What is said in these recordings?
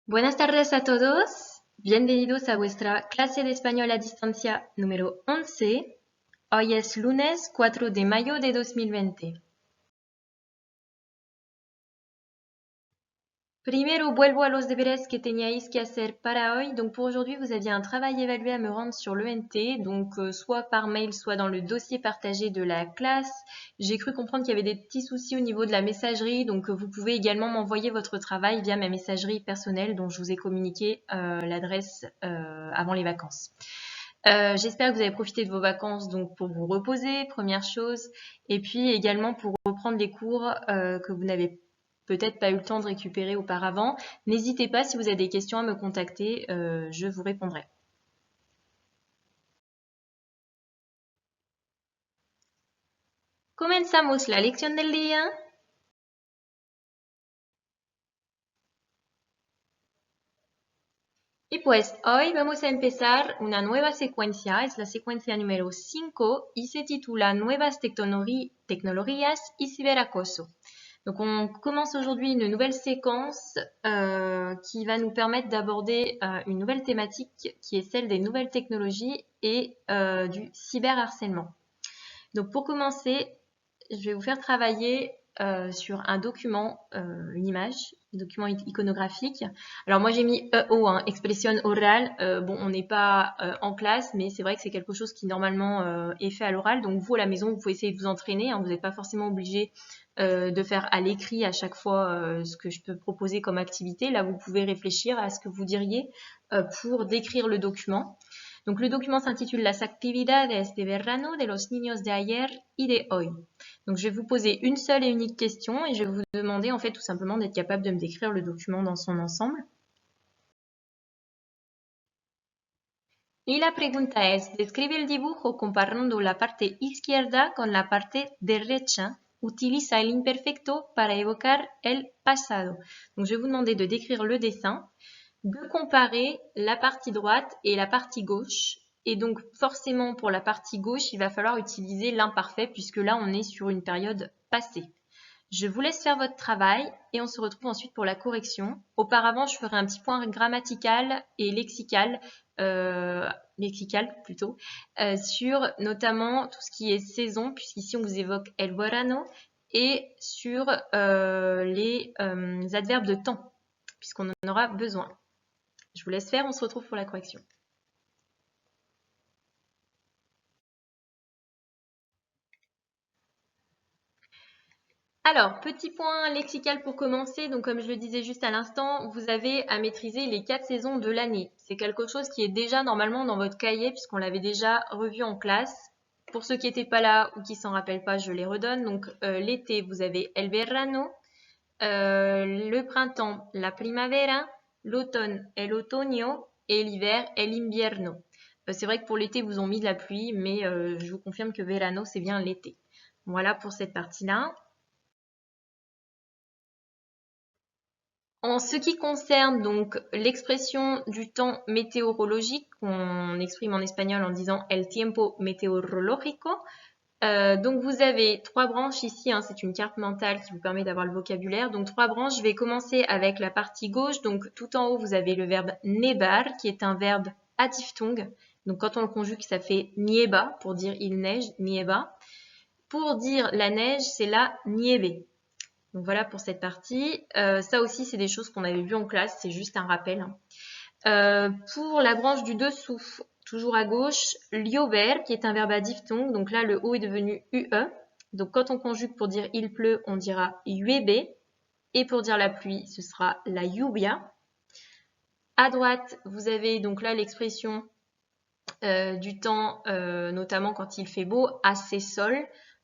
Buenas tardes a todos. Bienvenidos a vuestra clase de español a distancia número 11. Hoy es lunes 4 de mayo de 2020. Primero vuelvo a los deberes que teníais que hacer para hoy. Donc pour aujourd'hui, vous aviez un travail évalué à me rendre sur l'ENT, donc soit par mail, soit dans le dossier partagé de la classe. J'ai cru comprendre qu'il y avait des petits soucis au niveau de la messagerie, donc vous pouvez également m'envoyer votre travail via ma messagerie personnelle dont je vous ai communiqué l'adresse avant les vacances. J'espère que vous avez profité de vos vacances donc pour vous reposer, première chose, et puis également pour reprendre les cours que vous n'avez peut-être pas eu le temps de récupérer auparavant. N'hésitez pas, si vous avez des questions, à me contacter, je vous répondrai. Comenzamos la lección del día. Y pues hoy vamos a empezar una nueva secuencia, es la secuencia número 5 y se titula Nuevas tecnologías y ciberacoso. Donc on commence aujourd'hui une nouvelle séquence qui va nous permettre d'aborder une nouvelle thématique qui est celle des nouvelles technologies et du cyberharcèlement. Donc pour commencer, je vais vous faire travailler sur un document, une image, un document iconographique. Alors moi j'ai mis EO, hein, expression orale. Bon, on n'est pas en classe, mais c'est vrai que c'est quelque chose qui normalement est fait à l'oral. Donc vous à la maison, vous pouvez essayer de vous entraîner. Hein, vous n'êtes pas forcément obligé de faire à l'écrit à chaque fois ce que je peux proposer comme activité. Là, vous pouvez réfléchir à ce que vous diriez pour décrire le document. Donc le document s'intitule Las actividades de verano de los niños de ayer y de hoy. Donc je vais vous poser une seule et unique question et je vais vous demander en fait tout simplement d'être capable de me décrire le document dans son ensemble. Y la pregunta es, describe el dibujo comparando la parte izquierda con la parte derecha. Utiliza el imperfecto para evocar el pasado. Donc je vais vous demander de décrire le dessin, de comparer la partie droite et la partie gauche. Et donc forcément pour la partie gauche, il va falloir utiliser l'imparfait puisque là on est sur une période passée. Je vous laisse faire votre travail et on se retrouve ensuite pour la correction. Auparavant, je ferai un petit point grammatical et lexical plutôt, sur notamment tout ce qui est saison, puisqu'ici on vous évoque el verano, et sur les adverbes de temps, puisqu'on en aura besoin. Je vous laisse faire, on se retrouve pour la correction. Alors, petit point lexical pour commencer. Donc, comme je le disais juste à l'instant, vous avez à maîtriser les 4 saisons de l'année. C'est quelque chose qui est déjà normalement dans votre cahier puisqu'on l'avait déjà revu en classe. Pour ceux qui n'étaient pas là ou qui s'en rappellent pas, je les redonne. Donc, l'été, vous avez el verano. Le printemps, la primavera. L'automne, el otoño. Et l'hiver, el invierno. C'est vrai que pour l'été, vous ont mis de la pluie, mais je vous confirme que verano, c'est bien l'été. Voilà pour cette partie-là. En ce qui concerne donc l'expression du temps météorologique, qu'on exprime en espagnol en disant el tiempo meteorológico, donc vous avez 3 branches ici, hein, c'est une carte mentale qui vous permet d'avoir le vocabulaire. Donc 3 branches, je vais commencer avec la partie gauche. Donc tout en haut, vous avez le verbe nevar, qui est un verbe à diphtongue. Donc quand on le conjugue, ça fait nieva, pour dire il neige, nieva. Pour dire la neige, c'est la nieve. Donc voilà pour cette partie. Ça aussi, c'est des choses qu'on avait vues en classe, c'est juste un rappel. Pour la branche du dessous, toujours à gauche, liover, qui est un verbe à diphtongue. Donc là, le O est devenu UE. Donc quand on conjugue pour dire il pleut, on dira llueve. Et pour dire la pluie, ce sera la lluvia. À droite, vous avez donc là l'expression du temps, notamment quand il fait beau, hace sol.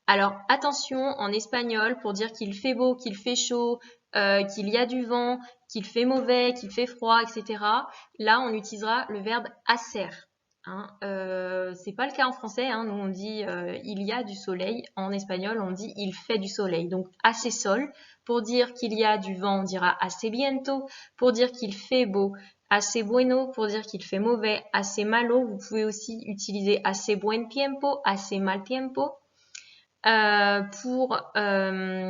Alors attention, en espagnol, pour dire qu'il fait beau, qu'il fait chaud, qu'il y a du vent, qu'il fait mauvais, qu'il fait froid, etc. Là, on utilisera le verbe hacer. Hein, c'est pas le cas en français. Hein, nous, on dit il y a du soleil. En espagnol, on dit il fait du soleil. Donc hace sol. Pour dire qu'il y a du vent, on dira hace viento. Pour dire qu'il fait beau, hace bueno. Pour dire qu'il fait mauvais, hace malo. Vous pouvez aussi utiliser hace buen tiempo, hace mal tiempo. pour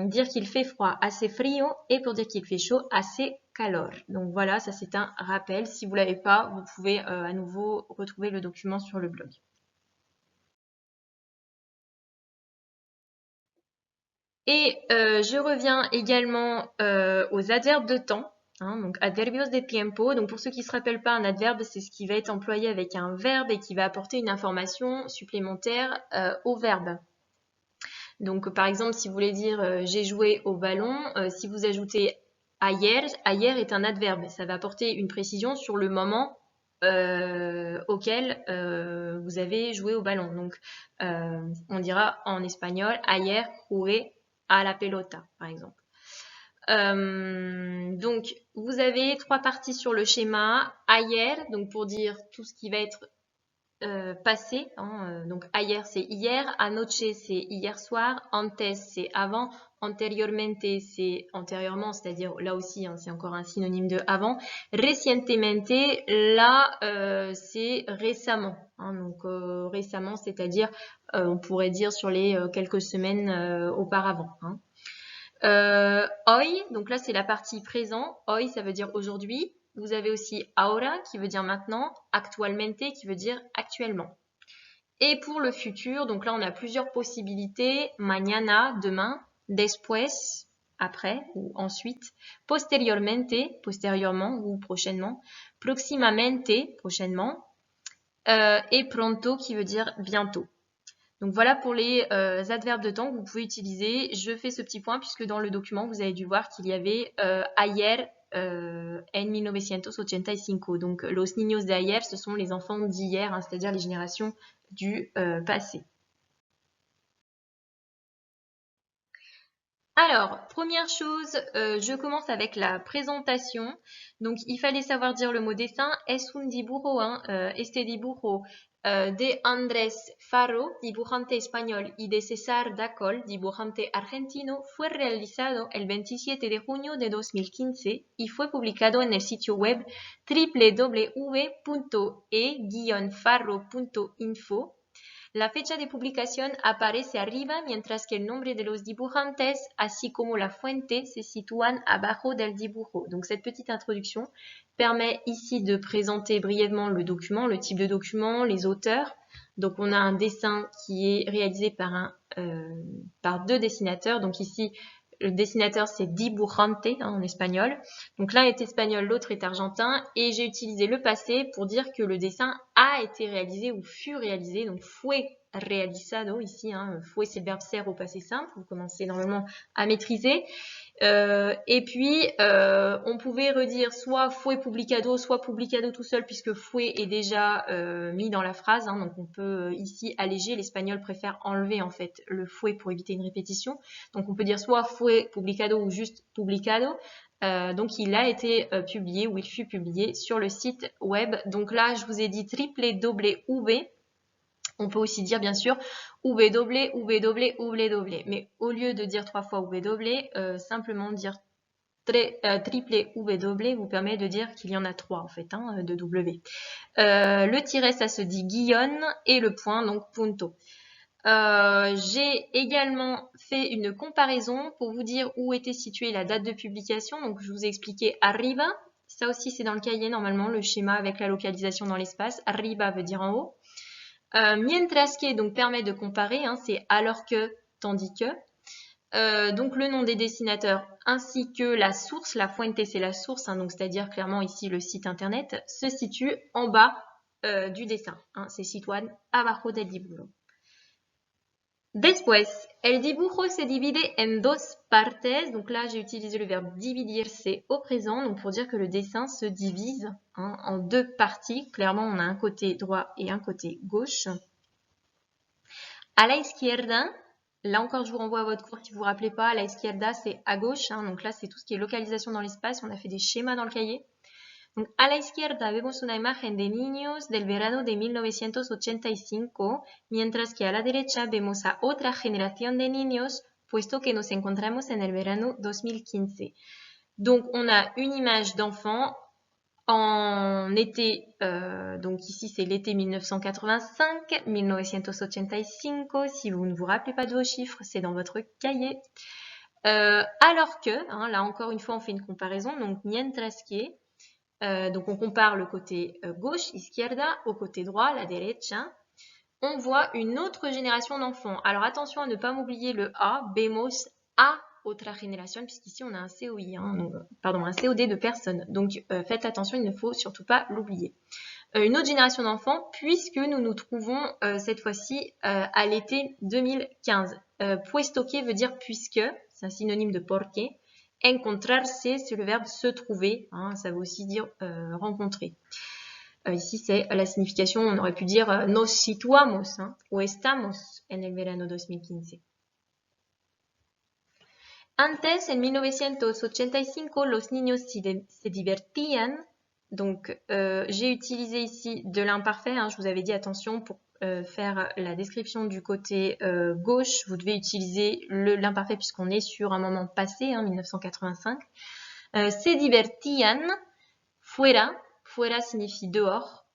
dire qu'il fait froid, hace frío, et pour dire qu'il fait chaud, hace calor. Donc voilà, ça c'est un rappel. Si vous l'avez pas, vous pouvez à nouveau retrouver le document sur le blog. Et je reviens également aux adverbes de temps. Donc adverbios de tiempo. Donc pour ceux qui ne se rappellent pas, un adverbe, c'est ce qui va être employé avec un verbe et qui va apporter une information supplémentaire au verbe. Donc par exemple, si vous voulez dire j'ai joué au ballon, si vous ajoutez ayer, ayer est un adverbe. Ça va apporter une précision sur le moment auquel vous avez joué au ballon. Donc on dira en espagnol ayer jugué a la pelota, par exemple. Donc, vous avez 3 parties sur le schéma. Ayer, donc pour dire tout ce qui va être passé. Donc, ayer, c'est hier. Anoche, c'est hier soir. Antes, c'est avant. Anteriormente, c'est antérieurement, c'est-à-dire là aussi, c'est encore un synonyme de avant. Recientemente, là, c'est récemment. Donc, récemment, c'est-à-dire, on pourrait dire sur les quelques semaines auparavant. Hoy, donc là c'est la partie présent. Hoy, ça veut dire aujourd'hui. Vous avez aussi ahora qui veut dire maintenant, actualmente qui veut dire actuellement. Et pour le futur, donc là on a plusieurs possibilités. Mañana, demain. Después, après ou ensuite. Posteriormente, postérieurement ou prochainement. Proximamente, prochainement. Et pronto qui veut dire bientôt. Donc voilà pour les adverbes de temps que vous pouvez utiliser. Je fais ce petit point puisque dans le document, vous avez dû voir qu'il y avait ayer en 1985. Donc los niños de ayer, ce sont les enfants d'hier, c'est-à-dire les générations du passé. Alors, première chose, je commence avec la présentation. Donc, il fallait savoir dire le mot dessin. Es un dibujo, este dibujo de Andrés Faro, dibujante español, y de César Dacol, dibujante argentino, fue realizado el 27 de junio de 2015 y fue publicado en el sitio web www.e-farro.info. La fecha de publicación aparece arriba, mientras que el nombre de los dibujantes, así como la fuente, se sitúan abajo del dibujo. Donc cette petite introduction permet ici de présenter brièvement le document, le type de document, les auteurs. Donc on a un dessin qui est réalisé par deux dessinateurs. Donc ici, le dessinateur c'est dibujante en espagnol. Donc l'un est espagnol, l'autre est argentin. Et j'ai utilisé le passé pour dire que le dessin a été réalisé ou fut réalisé. Donc fue realizado ici. Fue c'est le verbe ser au passé simple. Vous commencez normalement à maîtriser. Et puis on pouvait redire soit fue publicado, soit publicado tout seul puisque fue est déjà mis dans la phrase. Donc on peut ici alléger. L'espagnol préfère enlever en fait le fue pour éviter une répétition. Donc on peut dire soit fue publicado ou juste publicado. Donc il a été publié ou il fut publié sur le site web. Donc là je vous ai dit www. On peut aussi dire bien sûr www. Mais au lieu de dire 3 fois www, simplement dire triple W vous permet de dire qu'il y en a 3 en fait de W. Le tiret ça se dit guillonne et le point donc punto. J'ai également fait une comparaison pour vous dire où était située la date de publication. Donc je vous ai expliqué arriba. Ça aussi c'est dans le cahier normalement le schéma avec la localisation dans l'espace. Arriba veut dire en haut. Mientras que donc permet de comparer, c'est alors que, tandis que. Donc le nom des dessinateurs ainsi que la source, la fuente c'est la source, donc c'est-à-dire clairement ici le site internet, se situe en bas du dessin. Se sitúan abajo del dibujo. Después, el dibujo se divide en dos partes. Donc là, j'ai utilisé le verbe dividirse au présent, donc pour dire que le dessin se divise en deux parties. Clairement, on a un côté droit et un côté gauche. A la izquierda, là encore, je vous renvoie à votre cours si vous ne vous rappelez pas. A la izquierda, c'est à gauche. Donc là, c'est tout ce qui est localisation dans l'espace. On a fait des schémas dans le cahier. Donc, a la izquierda vemos una imagen de niños del verano de 1985, mientras que a la derecha vemos a otra generación de niños, puesto que nos encontramos en el verano 2015. Donc, on a une image d'enfant En été, donc ici c'est l'été 1985, 1985, si vous ne vous rappelez pas de vos chiffres, c'est dans votre cahier. Alors que, là encore une fois on fait une comparaison, donc mientras que, donc on compare le côté gauche, izquierda, au côté droit, la derecha, on voit une autre génération d'enfants. Alors attention à ne pas m'oublier le A, vemos a otra generación, puisqu'ici on a un COI, pardon, un COD de personnes. Donc faites attention, il ne faut surtout pas l'oublier. Une autre génération d'enfants, puisque nous nous trouvons cette fois-ci à l'été 2015. Puesto que veut dire puisque, c'est un synonyme de porque. Encontrarse, c'est le verbe se trouver, ça veut aussi dire rencontrer. Ici, c'est la signification, on aurait pu dire nos situamos, o estamos en el verano 2015. Antes, en 1985, los niños se divertían. Donc, j'ai utilisé ici de l'imparfait. Je vous avais dit attention, pour faire la description du côté gauche, vous devez utiliser l'imparfait puisqu'on est sur un moment passé, 1985. Se divertían, fuera. Fuera signifie dehors.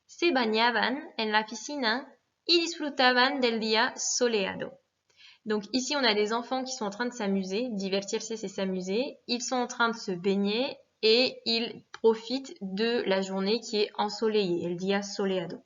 Se bañaban en la piscina y disfrutaban del día soleado. Donc ici, on a des enfants qui sont en train de s'amuser. Divertirse, c'est s'amuser. Ils sont en train de se baigner et ils profitent de la journée qui est ensoleillée, el día soleado.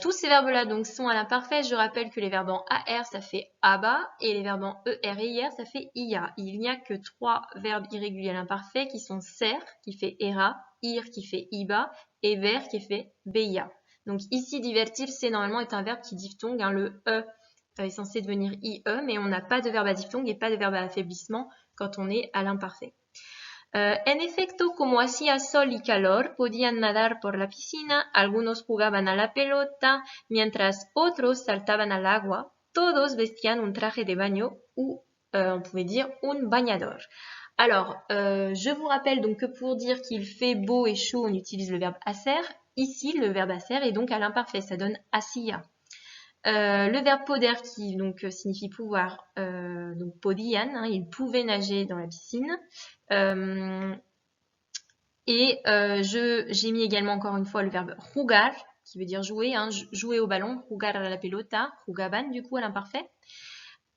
Tous ces verbes-là donc sont à l'imparfait. Je rappelle que les verbes en AR, ça fait aba, et les verbes en ER et IR, ça fait IA. Il n'y a que 3 verbes irréguliers à l'imparfait qui sont ser, qui fait era, ir, qui fait iba, et ver, qui fait beia. Donc ici, divertir, c'est normalement est un verbe qui diphtongue. Le E est censé devenir IE, mais on n'a pas de verbe à diphtongue et pas de verbe à affaiblissement quand on est à l'imparfait. En efecto, como hacía sol y calor, podían nadar por la piscina, algunos jugaban a la pelota, mientras otros saltaban al agua. Todos vestían un traje de baño ou, on pouvait dire, un bañador. Alors, je vous rappelle donc que pour dire qu'il fait beau et chaud, on utilise le verbe hacer. Ici, le verbe hacer est donc à l'imparfait, ça donne hacía. Le verbe poder qui donc signifie pouvoir, donc podían, il pouvait nager dans la piscine. J'ai mis également encore une fois le verbe jugar, qui veut dire jouer, jouer au ballon, jugar a la pelota, jugaban du coup à l'imparfait.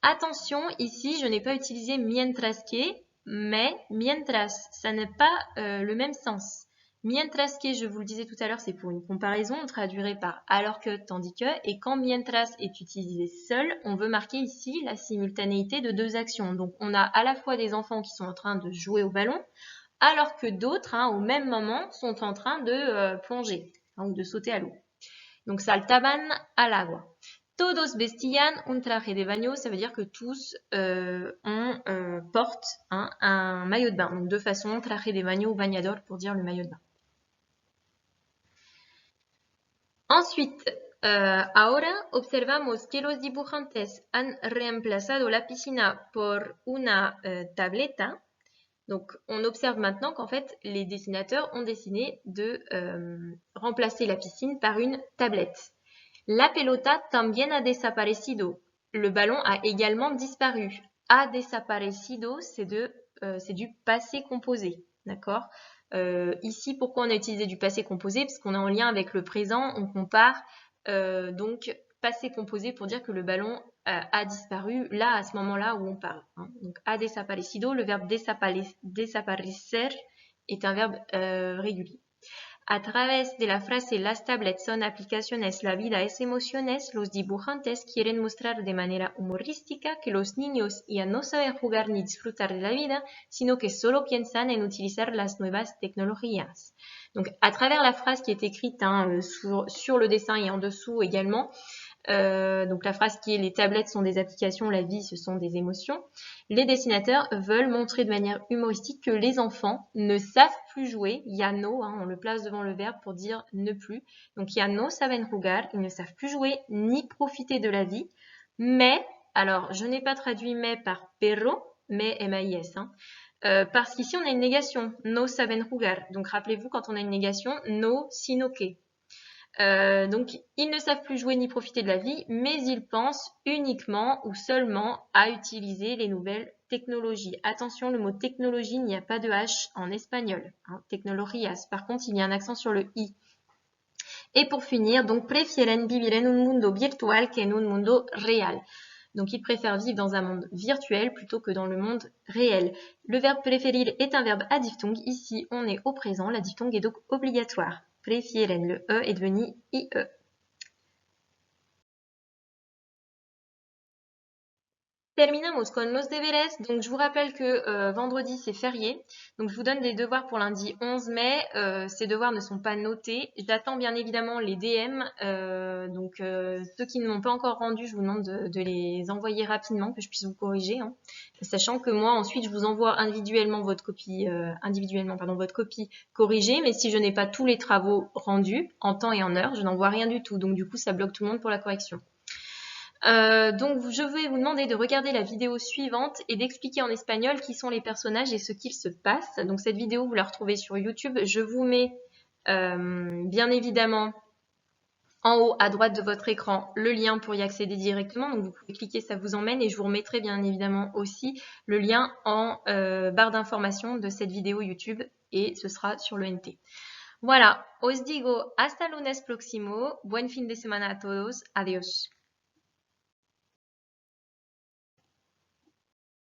Attention, ici je n'ai pas utilisé mientras que, mais mientras, ça n'est pas le même sens. Mientras que, je vous le disais tout à l'heure, c'est pour une comparaison, on traduirait par alors que, tandis que, et quand mientras est utilisé seul, on veut marquer ici la simultanéité de 2 actions. Donc on a à la fois des enfants qui sont en train de jouer au ballon, alors que d'autres, au même moment, sont en train de plonger, ou de sauter à l'eau. Donc saltaban al agua. Todos vestían un traje de baño, ça veut dire que tous portent un maillot de bain. Donc de façon, traje de baño ou bañador pour dire le maillot de bain. Ensuite, ahora observamos que los dibujantes han reemplazado la piscina por una tableta. Donc, on observe maintenant qu'en fait, les dessinateurs ont décidé de remplacer la piscine par une tablette. La pelota también ha desaparecido. Le ballon a également disparu. Ha desaparecido, c'est du passé composé, d'accord? Ici, pourquoi on a utilisé du passé composé? Parce qu'on est en lien avec le présent, on compare donc passé composé pour dire que le ballon a disparu là, à ce moment-là où on parle. Donc, ha desaparecido, le verbe desaparecer est un verbe régulier. A través de la frase las tablets son aplicaciones, la vida es emociones, los dibujantes quieren mostrar de manera humorística que los niños ya no saben jugar ni disfrutar de la vida, sino que solo piensan en utilizar las nuevas tecnologías. Donc, à travers la phrase qui est écrite sur le dessin et en dessous également, donc la phrase qui est « Les tablettes sont des applications, la vie ce sont des émotions », les dessinateurs veulent montrer de manière humoristique que les enfants ne savent plus jouer. Ya no, on le place devant le verbe pour dire « ne plus ». Donc ya no saben jugar, ils ne savent plus jouer ni profiter de la vie. Mais, alors je n'ai pas traduit mais par perro, mais M-A-I-S, parce qu'ici on a une négation, no saben jugar. Donc rappelez-vous, quand on a une négation, no sino que. Donc, ils ne savent plus jouer ni profiter de la vie, mais ils pensent uniquement ou seulement à utiliser les nouvelles technologies. Attention, le mot technologie, il n'y a pas de H en espagnol. Hein, tecnologías. Par contre, il y a un accent sur le I. Et pour finir, donc, prefieren vivir en un mundo virtual que en un mundo real. Donc, ils préfèrent vivre dans un monde virtuel plutôt que dans le monde réel. Le verbe préférir est un verbe à diphtongue. Ici, on est au présent. La diphtongue est donc obligatoire. Prefieren, le E est devenu IE. Terminamos con los deberes. Donc, je vous rappelle que vendredi, c'est férié. Donc, je vous donne des devoirs pour lundi 11 mai. Ces devoirs ne sont pas notés. J'attends bien évidemment les DM. Donc, ceux qui ne m'ont pas encore rendu, je vous demande de les envoyer rapidement, que je puisse vous corriger. Hein. Sachant que moi, ensuite, je vous envoie individuellement votre copie, votre copie corrigée. Mais si je n'ai pas tous les travaux rendus en temps et en heure, je n'envoie rien du tout. Donc, du coup, ça bloque tout le monde pour la correction. Donc je vais vous demander de regarder la vidéo suivante et d'expliquer en espagnol qui sont les personnages et ce qu'il se passe. Donc cette vidéo, vous la retrouvez sur YouTube. Je vous mets bien évidemment en haut à droite de votre écran le lien pour y accéder directement. Donc vous pouvez cliquer, ça vous emmène et je vous remettrai bien évidemment aussi le lien en barre d'information de cette vidéo YouTube et ce sera sur le NT. Voilà, os digo hasta lunes próximo. Buen fin de semana a todos. Adiós.